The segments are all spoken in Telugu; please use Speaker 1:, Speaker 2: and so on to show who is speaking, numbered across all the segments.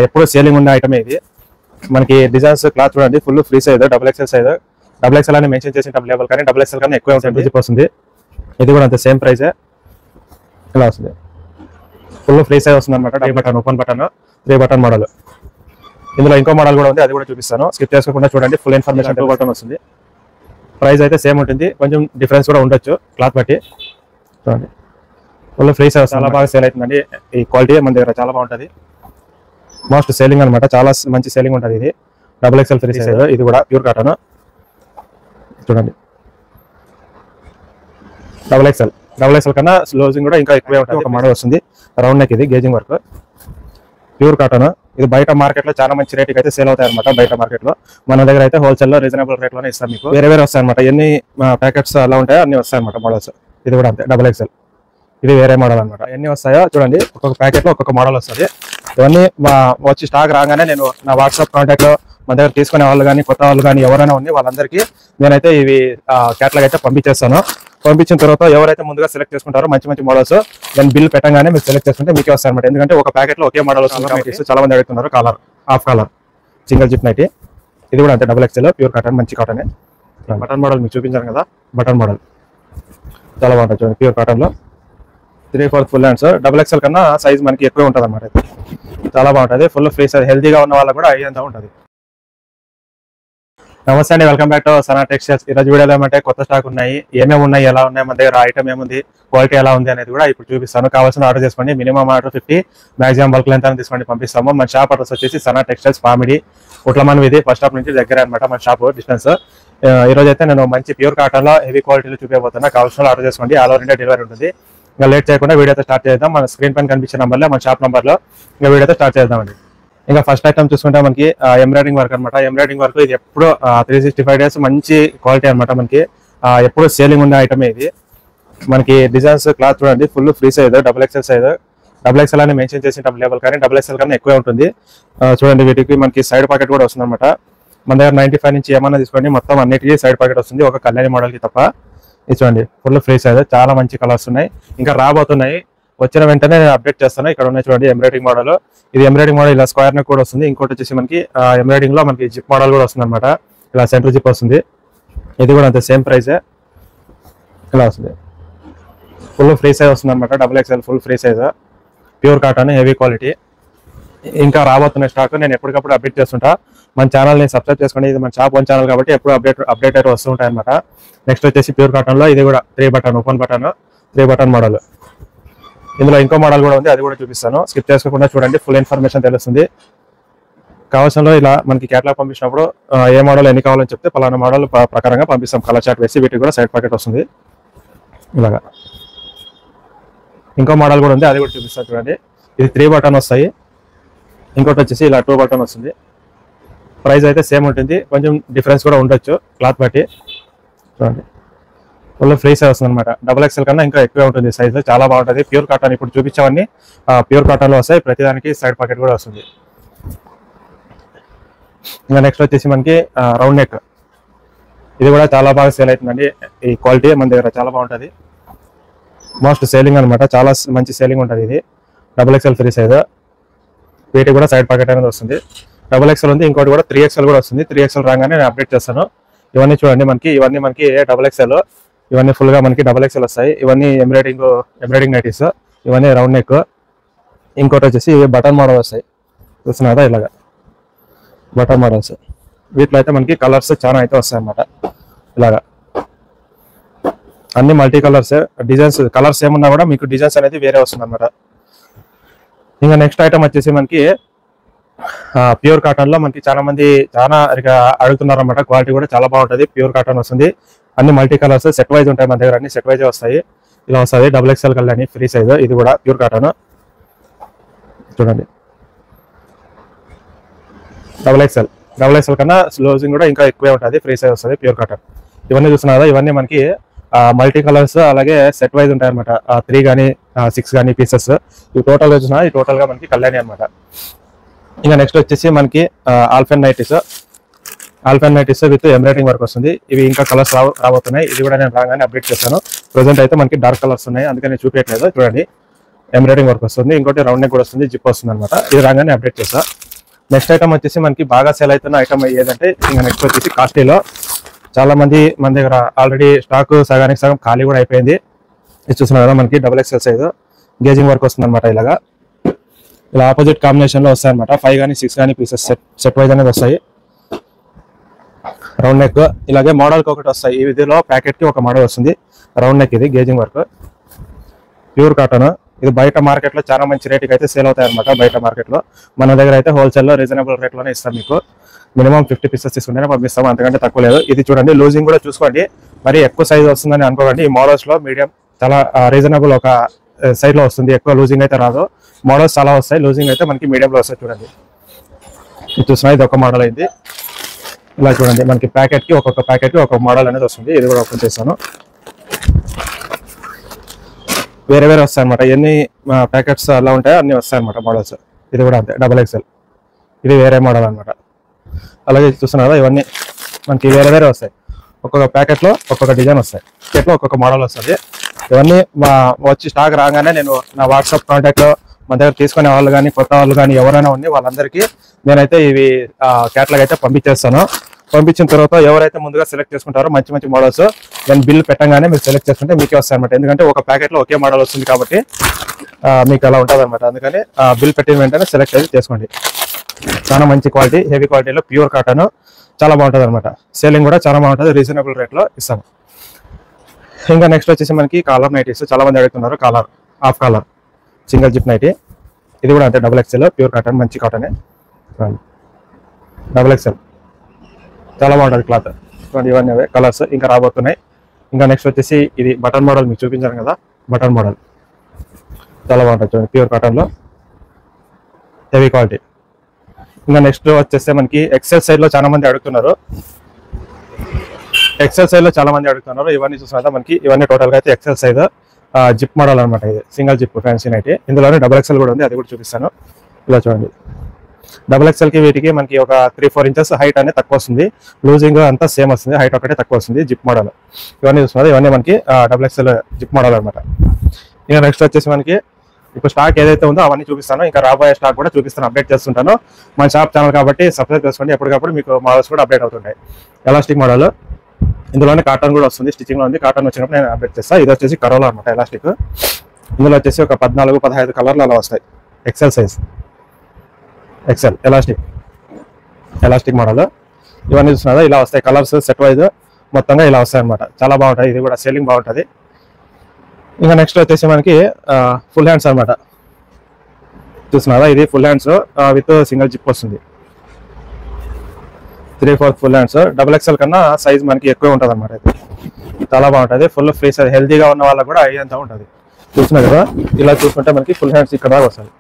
Speaker 1: ఎప్పుడు సేలింగ్ ఉన్న ఐటమే ఇది. మనకి డిజైన్స్ క్లాత్ చూడండి, full free size, double XL size. Double XL అని మెన్షన్ చేసిన లేబుల్, కానీ డబుల్ ఎక్సెల్ కన్నా ఎక్కువ వస్తుంది. ఇది కూడా అంతే సేమ్ ప్రైజే, ఇలా వస్తుంది. ఫుల్ ఫ్రీ సైజ్ వస్తుంది అనమాట. 3 button open button, 3 button model. ఇందులో ఇంకో మోడల్ కూడా ఉంది, అది కూడా చూపిస్తాను. స్కిప్ చేసుకోకుండా చూడండి, ఫుల్ ఇన్ఫర్మేషన్ 2 బటన్ వస్తుంది. ప్రైస్ అయితే సేమ్ ఉంటుంది, కొంచెం డిఫరెన్స్ కూడా ఉండొచ్చు క్లాత్ బట్టి. చూడండి ఫుల్ ఫ్రీ సైజ్, చాలా బాగా సేల్ అవుతుందండి. ఈ క్వాలిటీ మన దగ్గర చాలా బాగుంటుంది, మోస్ట్ సేలింగ్ అనమాట. చాలా మంచి సేలింగ్ ఉంటుంది ఇది. డబుల్ ఎక్సెల్ ఫ్రీ సైజ్, ఇది కూడా ప్యూర్ కాటన్. చూడండి డబుల్ ఎక్సెల్ కన్నా స్లోజింగ్ కూడా ఇంకా ఎక్కువే ఉంటుంది. ఒక మోడల్ వస్తుంది రౌండ్ నెక్, ఇది గేజింగ్ వర్క్, ప్యూర్ కాటన్. ఇది బయట మార్కెట్ లో చాలా మంచి రేట్కి అయితే సేల్ అవుతాయి అనమాట. బయట మార్కెట్ లో, మన దగ్గర అయితే హోల్సేల్ లో రీజనబుల్ రేట్ లోనే ఇస్తాం మీకు. వేరే వస్తాయి అనమాట, ఎన్ని ప్యాకెట్స్ అలా ఉంటాయో అన్ని వస్తాయి అనమాట మోడల్స్. ఇది కూడా అంతే డబుల్ ఎక్సెల్, ఇది వేరే మోడల్ అనమాట. ఎన్ని వస్తాయో చూడండి, ఒక్కొక్క ప్యాకెట్ లో ఒక్కొక్క మోడల్ వస్తుంది. ఇవన్నీ వచ్చి స్టాక్ రాగానే నేను నా వాట్సాప్ కాంటాక్ట్ లో మన దగ్గర తీసుకునే వాళ్ళు కానీ కొత్త వాళ్ళు కానీ ఎవరైనా ఉంది వాళ్ళందరికీ నేనైతే ఇవి క్యాటలాగ్ అయితే పంపించేస్తాను. పంపించిన తర్వాత ఎవరైతే ముందుగా సెలెక్ట్ చేసుకుంటారో మంచి మంచి మోడల్స్, నేను బిల్ పెట్టగానే మీరు సెలెక్ట్ చేసుకుంటే మీకే వస్తాయి అనమాట. ఎందుకంటే ఒక ప్యాకెట్ లో ఒకే మోడల్ వస్తుంది. చాలా మంది అడుగుతున్నారు collar, half collar, single zip nighty. ఇది కూడా అంతే డబుల్ ఎక్సెల్, ప్యూర్ కాటన్, మంచి కాటన్. బటన్ మోడల్ మీకు చూపించాను కదా, బటన్ మోడల్ చాలా బాగుంటుంది చూడండి. ప్యూర్ కాటన్ లో 3/4 ఫుల్ హ్యాండ్స్. డబుల్ ఎక్సెల్ కన్నా సైజ్ మనకి ఎక్కువ ఉంటుంది అనమాట. చాలా బాగుంటుంది, ఫుల్ ఫ్రీ సైజ్. హెల్తీగా ఉన్న వాళ్ళకి కూడా అయ్యేంత ఉంటుంది. నమస్తే అండి, welcome back to Sana textiles. ఈరోజు వీడియోలో ఏమంటే కొత్త స్టాక్ ఉన్నాయి, ఏమేమి ఉన్నాయి, ఎలా ఉన్నాయి, మన దగ్గర ఐటమ్ ఏముంది, క్వాలిటీ ఎలా ఉంది అనేది కూడా ఇప్పుడు చూపిస్తాను. కావాల్సిన ఆర్డర్ చేసుకోండి, minimum order 50, maximum bulk length అని తీసుకోండి, పంపిస్తాము. మన షాప్ అడ్రస్ వచ్చేసి సనా టెక్స్టైల్స్, పామిడి, ఉట్లమన్ వీధి, బస్ స్టాప్ నుంచి దగ్గర అనమాట మన షాప్ డిస్టెన్స్. ఈ రోజు అయితే నేను మంచి ప్యూర్ కాటన్ లో హెవీ క్వాలిటీలో చూపించబోతున్నా. కావాల్సిన ఆర్డర్ చేసుకోండి, ఆల్ ఓవర్ ఇండియా డెలివరీ ఉంటుంది. ఇంకా లేట్ చేయకుండా వీడియోతో స్టార్ట్ చేద్దాం. మన స్క్రీన్ పైన కనిపించే నంబర్లో, మన షాప్ నంబర్లో ఇంకా వీడియోతో స్టార్ట్ చేద్దామండి. ఇంకా ఫస్ట్ ఐటమ్ చూసుకుంటే మనకి ఎంబ్రాయిడింగ్ వర్క్ అనమాట. ఎంబ్రాయిడింగ్ వర్క్ ఇది ఎప్పుడు 365 days మంచి క్వాలిటీ అనమాట. మనకి ఎప్పుడు సేలింగ్ ఉన్న ఐటమే ఇది. మనకి డిజైన్స్ క్లాత్ చూడండి, full free size, double XL size. Double XL అని మెన్షన్ చేసిన లేబుల్, కానీ డబుల్ ఎక్సెల్ కన్నా ఎక్కువ ఉంటుంది. చూడండి వీటికి మనకి సైడ్ పాకెట్ కూడా వస్తుంది అనమాట. మన దగ్గర 95 నుంచి ఏమన్నా తీసుకోండి, మొత్తం అన్నిటికీ సైడ్ పాకెట్ వస్తుంది, ఒక కళ్యాణి మోడల్కి తప్ప. ఇది చూడండి ఫుల్ ఫ్రీ సైజ్, చాలా మంచి కలర్స్ ఉన్నాయి, ఇంకా రాబోతున్నాయి. వచ్చిన వెంటనే నేను అప్డేట్ చేస్తాను. ఇక్కడ ఉన్నాయి చూడండి ఎంబ్రాయిడింగ్ మోడల్. ఇది ఎంబ్రాయిడింగ్ మోడల్ ఇలా స్క్వేర్ నెక్ కూడా వస్తుంది. ఇంకోటి వచ్చేసి మనకి ఎంబ్రాయిడింగ్ లో మనకి జిప్ మోడల్ కూడా వస్తుంది అనమాట. ఇలా సెంటర్ జిప్ వస్తుంది. ఇది కూడా అంతే సేమ్ ప్రైజే, ఇలా వస్తుంది. ఫుల్ ఫ్రీ సైజ్ వస్తుంది అనమాట. Double XL full free size, pure cotton, heavy quality. ఇంకా రాబోతున్న స్టాక్ నేను ఎప్పటికప్పుడు అప్డేట్ చేస్తుంటా. మన ఛానల్ని సబ్స్క్రైబ్ చేసుకోండి. ఇది మన షాప్ 1 ఛానల్ కాబట్టి ఎప్పుడు అప్డేట్ అయితే వస్తూ ఉంటాయి అనమాట. నెక్స్ట్ వచ్చేసి ప్యూర్ కాటన్ లో ఇది కూడా 3 button open button, 3 button model. ఇందులో ఇంకో మోడల్ కూడా ఉంది, అది కూడా చూపిస్తాను. స్కిప్ చేసుకోకుండా చూడండి, ఫుల్ ఇన్ఫర్మేషన్ తెలుస్తుంది. కావాల్సిన ఇలా మనకి క్యాటలాగ్ పంపించినప్పుడు ఏ మోడల్ ఎన్ని కావాలని చెప్తే పలానా మోడల్ ప్రకారంగా పంపిస్తాం. కలర్ చార్ట్ వేసి వీటికి కూడా సైడ్ పాకెట్ వస్తుంది ఇలాగా. ఇంకో మోడల్ కూడా ఉంది, అది కూడా చూపిస్తాను చూడండి. ఇది 3 బటన్ వస్తాయి, ఇంకోటి వచ్చేసి ఇలా 2 బటన్ వస్తుంది. ప్రైస్ అయితే సేమ్ ఉంటుంది, కొంచెం డిఫరెన్స్ కూడా ఉండొచ్చు క్లాత్ బట్టి. చూడండి ఫుల్ ఫ్రీ సైజ్ వస్తుంది అనమాట. డబుల్ ఎక్సెల్ కన్నా ఇంకా ఎక్కువ ఉంటుంది సైజ్, చాలా బాగుంటుంది. ప్యూర్ కాటన్ ఇప్పుడు చూపించేవన్నీ ప్యూర్ కాటన్ లో వస్తాయి. ప్రతిదానికి సైడ్ పాకెట్ కూడా వస్తుంది. ఇంకా నెక్స్ట్ వచ్చేసి మనకి రౌండ్ నెక్. ఇది కూడా చాలా బాగా సేల్ అవుతుందండి. ఈ క్వాలిటీ మన దగ్గర చాలా బాగుంటుంది, మోస్ట్ సేలింగ్ అనమాట. చాలా మంచి సేలింగ్ ఉంటుంది ఇది. డబుల్ ఎక్సెల్ ఫ్రీ సైజ్, వీటికి కూడా సైడ్ పాకెట్ అనేది వస్తుంది. డబుల్ ఎక్సెల్ ఉంది, ఇంకోటి కూడా 3XL కూడా వస్తుంది. 3XL రాగానే నేను అప్డేట్ చేస్తాను. ఇవన్నీ చూడండి ఇవన్నీ మనకి డబుల్ ఎక్సెల్, ఇవన్నీ ఫుల్ గా మనకి డబుల్ ఎక్సెల్ వస్తాయి. ఇవన్నీ ఎంబ్రాయిడింగ్ నైటీస్, ఇవన్నీ రౌండ్ నెక్. ఇంకోటి వచ్చేసి బటన్ మోడల్ వస్తాయి, చూస్తున్నా కదా ఇలాగా బటన్ మోడల్స్. వీటిలో అయితే మనకి కలర్స్ చాలా అయితే వస్తాయి అన్నమాట. ఇలాగా అన్ని మల్టీ కలర్స్, డిజైన్స్ కలర్స్ ఏమున్నా కూడా మీకు డిజైన్స్ అనేది వేరే వస్తుంది అనమాట. ఇంకా నెక్స్ట్ ఐటమ్ వచ్చేసి మనకి ప్యూర్ కాటన్ లో మనకి చాలా మంది అడుగుతున్నారు అనమాట. క్వాలిటీ కూడా చాలా బాగుంటుంది, ప్యూర్ కాటన్ వస్తుంది. అన్ని మల్టీ కలర్స్ సెట్ వైజ్ ఉంటాయి మన దగ్గర, అన్ని సెట్ వైజ్ వస్తాయి. ఇలా వస్తుంది double XL Kalyani free size. ఇది కూడా ప్యూర్ కాటన్ చూడండి. డబుల్ ఎక్స్ఎల్ కన్నా స్లోజింగ్ కూడా ఇంకా ఎక్కువే ఉంటుంది, ఫ్రీ సైజ్ వస్తుంది, ప్యూర్ కాటన్. ఇవన్నీ చూస్తున్నారు, ఇవన్నీ మనకి మల్టీ కలర్స్ అలాగే సెట్ వైజ్ ఉంటాయి అనమాట. 3 కానీ 6 కానీ పీసెస్. ఇవి టోటల్ గా చూసినా, ఈ టోటల్ గా మనకి కళ్యాణి అనమాట. ఇంకా నెక్స్ట్ వచ్చేసి మనకి ఆల్ఫెన్ నైటీస్ విత్ ఎంబ్రాయిడింగ్ వర్క్ వస్తుంది. ఇవి ఇంకా కలర్స్ రాబోతున్నాయి. ఇది కూడా నేను రాగానే అప్డేట్ చేస్తాను. ప్రెసెంట్ అయితే మనకి డార్క్ కలర్స్ ఉన్నాయి, అందుకని చూపించట్లేదు. చూడండి ఎంబ్రాయిడింగ్ వర్క్ వస్తుంది. ఇంకోటి రౌండ్ నెక్ కూడా వస్తుంది, జిప్ వస్తుంది అనమాట. ఇది రాగానే అప్డేట్ చేస్తా. నెక్స్ట్ ఐటమ్ వచ్చేసి మనకి బాగా సేల్ అవుతున్న ఐటమ్ ఏదంటే ఇంకా నెక్స్ట్ వచ్చేసి కాస్ట్లీలో చాలా మంది మన దగ్గర ఆల్రెడీ స్టాక్ సగానికి సగం ఖాళీ కూడా అయిపోయింది. ఇది చూస్తున్నారు కదా, మనకి XXL సైజు గేజింగ్ వర్క్ వస్తుంది అనమాట. ఇలా ఆపోజిట్ కాంబినేషన్ లో వస్తాయి అనమాట. 5 కానీ 6 కానీ పీసెస్ సెట్ వైజ్ అనేది వస్తాయి. రౌండ్ నెక్ ఇలాగే మోడల్కి ఒకటి వస్తాయి. ఈ విధిలో ప్యాకెట్ కి ఒక మోడల్ వస్తుంది. రౌండ్ నెక్ ఇది గేజింగ్ వర్క్, ప్యూర్ కాటన్. ఇది బయట మార్కెట్ లో చాలా మంచి రేటుకి అయితే సేల్ అవుతాయి అనమాట. బయట మార్కెట్ లో మన దగ్గర అయితే హోల్సేల్ లో రీజనబుల్ రేట్ లోనే ఇస్తాం. మీకు మినిమం 50 పీసెస్ తీసుకుంటేనే పంపిస్తాం, అంతకంటే తక్కువ లేదు. ఇది చూడండి, లూజింగ్ కూడా చూసుకోండి, మరి ఎక్కువ సైజ్ వస్తుందని అనుకోకండి. ఈ మోడల్స్ లో మీడియం చాలా రీజనబుల్ ఒక సైజ్ లో వస్తుంది. ఎక్కువ లూజింగ్ అయితే రాదు. మోడల్స్ చాలా వస్తాయి, లూజింగ్ అయితే మనకి మీడియం లో వస్తాయి. చూడండి, ఇది చూసినా ఇది ఒక మోడల్ అయింది. ఇలా చూడండి, మనకి ప్యాకెట్ కి ఒక్కొక్క ప్యాకెట్ కి ఒక మోడల్ అనేది వస్తుంది. ఇది కూడా ఓపెన్ చేస్తాను. వేరే వేరే వస్తాయి అనమాట. ఎన్ని ప్యాకెట్స్ అలా ఉంటాయో అన్ని వస్తాయి అనమాట మోడల్స్. ఇది కూడా అంతే, XXL. ఇది వేరే మోడల్ అనమాట. అలాగే చూస్తున్నారా, ఇవన్నీ మనకి వేరే వేరే వస్తాయి. ఒక్కొక్క ప్యాకెట్లో ఒక్కొక్క డిజైన్ వస్తాయి, ప్యాకెట్లో ఒక్కొక్క మోడల్ వస్తుంది. ఇవన్నీ వచ్చి స్టాక్ రాగానే నేను నా వాట్సాప్ కాంటాక్ట్లో మన దగ్గర తీసుకునే వాళ్ళు కానీ కొత్త వాళ్ళు కానీ ఎవరైనా ఉంది వాళ్ళందరికీ నేనైతే ఇవి క్యాటలాగ్ అయితే పంపించేస్తాను. పంపించిన తర్వాత ఎవరైతే ముందుగా సెలెక్ట్ చేసుకుంటారో మంచి మంచి మోడల్స్ నేను బిల్ పెట్టగానే మీరు సెలెక్ట్ చేసుకుంటే మీకే వస్తాయి అనమాట. ఎందుకంటే ఒక ప్యాకెట్లో ఒకే మోడల్ వస్తుంది కాబట్టి మీకు అలా ఉంటుంది అనమాట. అందుకని బిల్ పెట్టిన వెంటనే సెలెక్ట్ అయితే చేసుకోండి. చాలా మంచి క్వాలిటీ, హెవీ క్వాలిటీలో ప్యూర్ కాటన్ చాలా బాగుంటుంది అనమాట. సేలింగ్ కూడా చాలా బాగుంటుంది, రీజనబుల్ రేట్లో ఇస్తాము. ఇంకా నెక్స్ట్ వచ్చేసి మనకి కాలర్ నైటీస్ చాలా మంది అడుగుతున్నారు. Collar, half collar, single zip nighty. ఇది కూడా అంతే, XXL ప్యూర్ కాటన్, మంచి కాటనే. XXL చాలా బాగుంటుంది క్లాత్. ఇవన్నీ అవే కలర్స్ ఇంకా రాబోతున్నాయి. ఇంకా నెక్స్ట్ వచ్చేసి ఇది బటన్ మోడల్ మీకు చూపించాను కదా, బటన్ మోడల్ చాలా బాగుంటుంది చూడండి, ప్యూర్ కాటన్లో హెవీ క్వాలిటీ. ఇంకా నెక్స్ట్ వచ్చేస్తే మనకి XL సైజ్ లో చాలా మంది అడుగుతున్నారు. XL సైజ్ లో చాలా మంది అడుగుతున్నారు. ఇవన్నీ చూసినా మనకి ఇవన్నీ టోటల్ గా అయితే XL సైజ్ జిప్ మోడల్ అనమాట. ఇది సింగిల్ జిప్ ఫ్యాన్సీ నైటీ. ఇందులోనే XXL కూడా ఉంది, అది కూడా చూపిస్తాను. ఇలా చూడండి, XXL కి వీటికి మనకి ఒక 3-4 ఇంచెస్ హైట్ అనేది తక్కువ వస్తుంది. లూజింగ్ అంతా సేమ్ వస్తుంది, హైట్ ఒకటే తక్కువ వస్తుంది. జిప్ మోడల్ ఇవన్నీ చూస్తున్నారు, ఇవన్నీ మనకి XXL జిప్ మోడల్ అనమాట. ఇంకా నెక్స్ట్ వచ్చేసి మనకి ఇప్పుడు స్టాక్ ఏదైతే ఉందో అవన్నీ చూపిస్తాను. ఇంకా రాబోయే స్టాక్ కూడా చూపిస్తాను, అప్డేట్ చేస్తుంటాను. మన షాప్ ఛానల్ కాబట్టి సబ్స్క్రైబ్ చేసుకోండి. ఎప్పటికప్పుడు మీకు మోడల్స్ కూడా అప్డేట్ అవుతుంటాయి. ఎలాస్టిక్ మోడల్, ఇందులోనే కాటన్ కూడా వస్తుంది, స్టిచ్చింగ్ లో ఉంది. కాటన్ వచ్చినప్పుడు నేను అప్డేట్ చేస్తాను. ఇది వచ్చేసి కరోలా అనమాట, ఎలాస్టిక్. ఇందులో వచ్చేసి ఒక 14-15 కలర్లు అలా వస్తాయి. XL size, XL elastic model. ఇవన్నీ చూస్తున్నారా, ఇలా వస్తాయి కలర్స్ సెట్ వైజ్ మొత్తంగా ఇలా వస్తాయి అనమాట. చాలా బాగుంటాయి, ఇది కూడా సేలింగ్ బాగుంటుంది. ఇంకా నెక్స్ట్ వచ్చేసి మనకి ఫుల్ హ్యాండ్స్ అనమాట. చూస్తున్నారా, ఇది full hands with single zip వస్తుంది. 3/4 ఫుల్ హ్యాండ్స్. XXL కన్నా సైజ్ మనకి ఎక్కువ ఉంటుంది అనమాట. ఇది చాలా బాగుంటుంది, ఫుల్ ఫ్రీ సైజ్. హెల్తీగా ఉన్న వాళ్ళకి కూడా అయ్యేంత ఉంటుంది. చూస్తున్నారు కదా, ఇలా చూసుకుంటే మనకి ఫుల్ హ్యాండ్స్ ఇక్కడ దాకా వస్తుంది,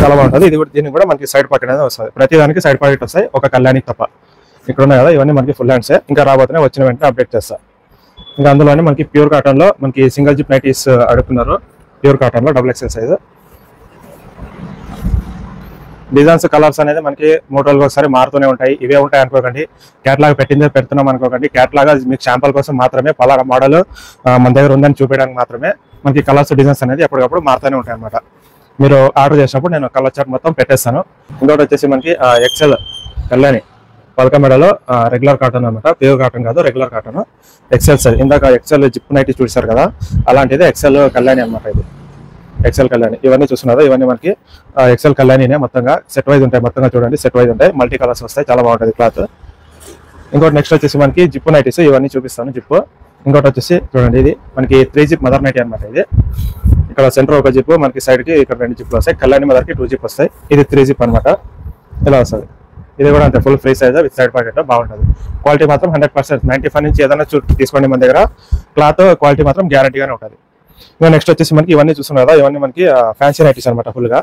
Speaker 1: చాలా బాగుంటుంది. ఇది కూడా, దీనికి కూడా మనకి సైడ్ పాకెట్ అనేది వస్తుంది. ప్రతి దానికి సైడ్ పాకెట్ వస్తాయి, ఒక కళ్యాణికి తప్ప. ఇక్కడ ఉన్నాయి కదా, ఇవన్నీ మనకి ఫుల్ హ్యాండ్సే. ఇంకా రాబోతున్నాయి, వచ్చిన వెంటనే అప్డేట్ చేస్తా. ఇంకా అందులోనే మనకి ప్యూర్ కాటన్ లో మనకి సింగిల్ జిప్ నైటీస్ అడుగుతున్నారు. ప్యూర్ కాటన్ లో XXL సైజ్. డిజైన్స్ కలర్స్ అనేది మనకి 3 రోజులకు ఒకసారి మారుతూనే ఉంటాయి. ఇవే ఉంటాయి అనుకోకండి, క్యాటలాగ్ పెట్టిందే పెడుతున్నాం అనుకోకండి. క్యాటలాగ్ మీకు శాంపుల్ కోసం మాత్రమే, పలానా మోడల్ మన దగ్గర ఉందని చూపించడానికి మాత్రమే. మనకి కలర్స్, డిజైన్స్ అనేది ఎప్పటికప్పుడు మారుతూనే ఉంటాయి అనమాట. మీరు ఆర్డర్ చేసినప్పుడు నేను కలర్ చార్ట్ మొత్తం పెట్టేస్తాను. ఇంకోటి వచ్చేసి మనకి XL కళ్యాణి పలక మెడలో రెగ్యులర్ కాటన్ అనమాట, ప్యూర్ కాటన్ కాదు, రెగ్యులర్ కాటన్. XL size. ఇందాక XL జిప్ నైటీ చూసారు కదా, అలాంటిది XL కళ్యాణి అనమాట. ఇది XL కళ్యాణి. ఇవన్నీ చూస్తున్నారు, ఇవన్నీ మనకి XL కళ్యాణినే. మొత్తంగా సెట్ వైజ్ ఉంటాయి, మొత్తంగా చూడండి సెట్ వైజ్ ఉంటాయి. మల్టీ కలర్స్ వస్తాయి, చాలా బాగుంటుంది క్లాత్. ఇంకోటి నెక్స్ట్ వచ్చేసి మనకి జిప్ నైటీస్, ఇవన్నీ చూపిస్తాను. జిప్. ఇంకోటి వచ్చేసి చూడండి, ఇది మనకి 3 జిప్ మదర్ నైటీ అనమాట. ఇది ఇక్కడ సెంటర్ ఒక జిప్, మనకి సైడ్ కి ఇక్కడ 2 జిప్లు వస్తాయి. కళ్యాణి మదర్ కి 2 జిప్ వస్తాయి. ఇది 3 జిప్ అనమాట, ఇలా వస్తుంది. ఇది కూడా అంతే, full free size with side pocket, బాగుంటుంది. క్వాలిటీ మాత్రం 100%. 95 నుంచి ఏదైనా తీసుకోండి మన దగ్గర, క్లాత్ క్వాలిటీ మాత్రం గ్యారంటీగానే ఉంటుంది. ఇంకా నెక్స్ట్ వచ్చేసి మనకి ఇవన్నీ చూస్తున్నారు కదా, ఇవన్నీ మనకి ఫ్యాన్సీ నైటీస్ అనమాట. ఫుల్ గా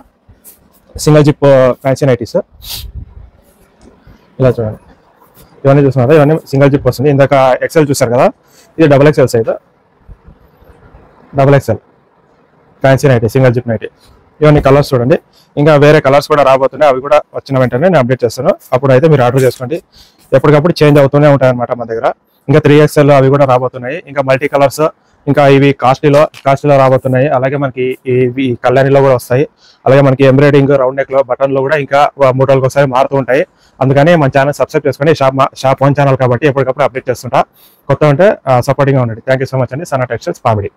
Speaker 1: సింగిల్ జిప్ ఫ్యాన్సీ నైటీస్. ఇలా చూడండి, ఇవన్నీ చూస్తున్నారు, ఇవన్నీ సింగిల్ జిప్ వస్తుంది. ఇందాక XL చూసారు కదా, ఇది XXL size. XXL fancy nighty, single zip nighty. ఇవన్నీ కలర్స్ చూడండి. ఇంకా వేరే కలర్స్ కూడా రాబోతున్నాయి, అవి కూడా వచ్చిన వెంటనే నేను అప్డేట్ చేస్తాను. అప్పుడు అయితే మీరు ఆర్డర్ చేసుకోండి. ఎప్పటికప్పుడు చేంజ్ అవుతూనే ఉంటాయి అనమాట మన దగ్గర. ఇంకా 3XL అవి కూడా రాబోతున్నాయి. ఇంకా మల్టీ కలర్స్ ఇంకా ఇవి కాస్ట్లీలో రాబోతున్నాయి. అలాగే మనకి ఇవి కళ్యాణిలో కూడా వస్తాయి. అలాగే మనకి ఎంబ్రాయిడింగ్ రౌండ్ నెక్ లో బటన్లు కూడా ఇంకా 3 రోజులకు ఒకసారి మారుతూ ఉంటాయి. అందుకని మన ఛానల్ సబ్స్క్రైబ్ చేసుకొని షాప్ 1 ఛానల్ కాబట్టి ఎప్పటికప్పుడు అప్డేట్ చేస్తుంటా. కొత్త ఉంటే సపోర్టింగ్ గా ఉండండి. థ్యాంక్ యూ సో మచ్ అండి. సనా టెక్స్టైల్స్ పామిడి.